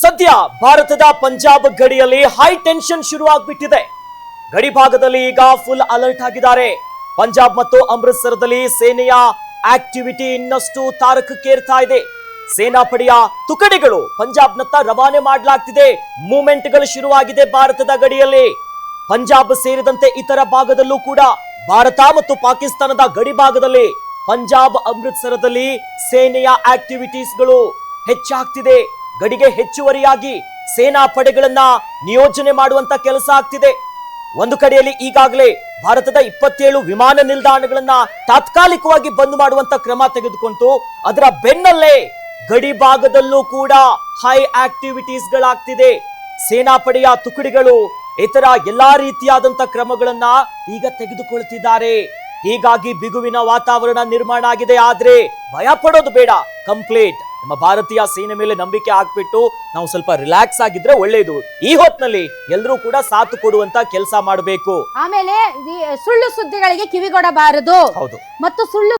ಸದ್ಯ ಭಾರತದ ಪಂಜಾಬ್ ಗಡಿಯಲ್ಲಿ ಹೈ ಟೆನ್ಷನ್ ಶುರುವಾಗ್ಬಿಟ್ಟಿದೆ. ಗಡಿ ಭಾಗದಲ್ಲಿ ಈಗ ಫುಲ್ ಅಲರ್ಟ್ ಆಗಿದ್ದಾರೆ. ಪಂಜಾಬ್ ಮತ್ತು ಅಮೃತಸರದಲ್ಲಿ ಸೇನೆಯ ಆಕ್ಟಿವಿಟಿ ಇನ್ನಷ್ಟು ತಾರಕಕ್ಕೇರ್ತಾ ಇದೆ. ಸೇನಾಪಡೆಯ ತುಕಡಿಗಳು ಪಂಜಾಬ್ನತ್ತ ರವಾನೆ ಮಾಡಲಾಗ್ತಿದೆ. ಮೂವ್ಮೆಂಟ್ಗಳು ಶುರುವಾಗಿದೆ ಭಾರತದ ಗಡಿಯಲ್ಲಿ. ಪಂಜಾಬ್ ಸೇರಿದಂತೆ ಇತರ ಭಾಗದಲ್ಲೂ ಕೂಡ ಭಾರತ ಮತ್ತು ಪಾಕಿಸ್ತಾನದ ಗಡಿ ಭಾಗದಲ್ಲಿ ಪಂಜಾಬ್ ಅಮೃತಸರದಲ್ಲಿ ಸೇನೆಯ ಆಕ್ಟಿವಿಟೀಸ್ಗಳು ಹೆಚ್ಚಾಗ್ತಿದೆ. ಗಡಿಗೆ ಹೆಚ್ಚುವರಿಯಾಗಿ ಸೇನಾ ಪಡೆಗಳನ್ನ ನಿಯೋಜನೆ ಮಾಡುವಂತ ಕೆಲಸ ಆಗ್ತಿದೆ. ಒಂದು ಕಡೆಯಲ್ಲಿ ಈಗಾಗಲೇ ಭಾರತದ 27 ವಿಮಾನ ನಿಲ್ದಾಣಗಳನ್ನ ತಾತ್ಕಾಲಿಕವಾಗಿ ಬಂದ್ ಮಾಡುವಂತ ಕ್ರಮ ತೆಗೆದುಕೊಂಡು ಅದರ ಬೆನ್ನಲ್ಲೇ ಗಡಿ ಭಾಗದಲ್ಲೂ ಕೂಡ ಹೈ ಆಕ್ಟಿವಿಟೀಸ್ ಗಳಾಗ್ತಿದೆ. ಸೇನಾಪಡೆಯ ತುಕಡಿಗಳು ಇತರ ಎಲ್ಲಾ ರೀತಿಯಾದಂತ ಕ್ರಮಗಳನ್ನ ಈಗ ತೆಗೆದುಕೊಳ್ತಿದ್ದಾರೆ. ಹೀಗಾಗಿ ಬಿಗುವಿನ ವಾತಾವರಣ ನಿರ್ಮಾಣ ಆಗಿದೆ. ಆದ್ರೆ ಭಯ ಪಡೋದು ಬೇಡ. ಕಂಪ್ಲೀಟ್ ನಮ್ಮ ಭಾರತೀಯ ಸೇನೆ ಮೇಲೆ ನಂಬಿಕೆ ಹಾಕ್ಬಿಟ್ಟು ನಾವು ಸ್ವಲ್ಪ ರಿಲ್ಯಾಕ್ಸ್ ಆಗಿದ್ರೆ ಒಳ್ಳೇದು. ಈ ಹೊತ್ನಲ್ಲಿ ಎಲ್ಲರೂ ಕೂಡ ಸಾಥ್ ಕೊಡುವಂತ ಕೆಲಸ ಮಾಡಬೇಕು. ಆಮೇಲೆ ಸುಳ್ಳು ಸುದ್ದಿಗಳಿಗೆ ಕಿವಿಗೊಡಬಾರದು. ಹೌದು. ಮತ್ತು ಸುಳ್ಳು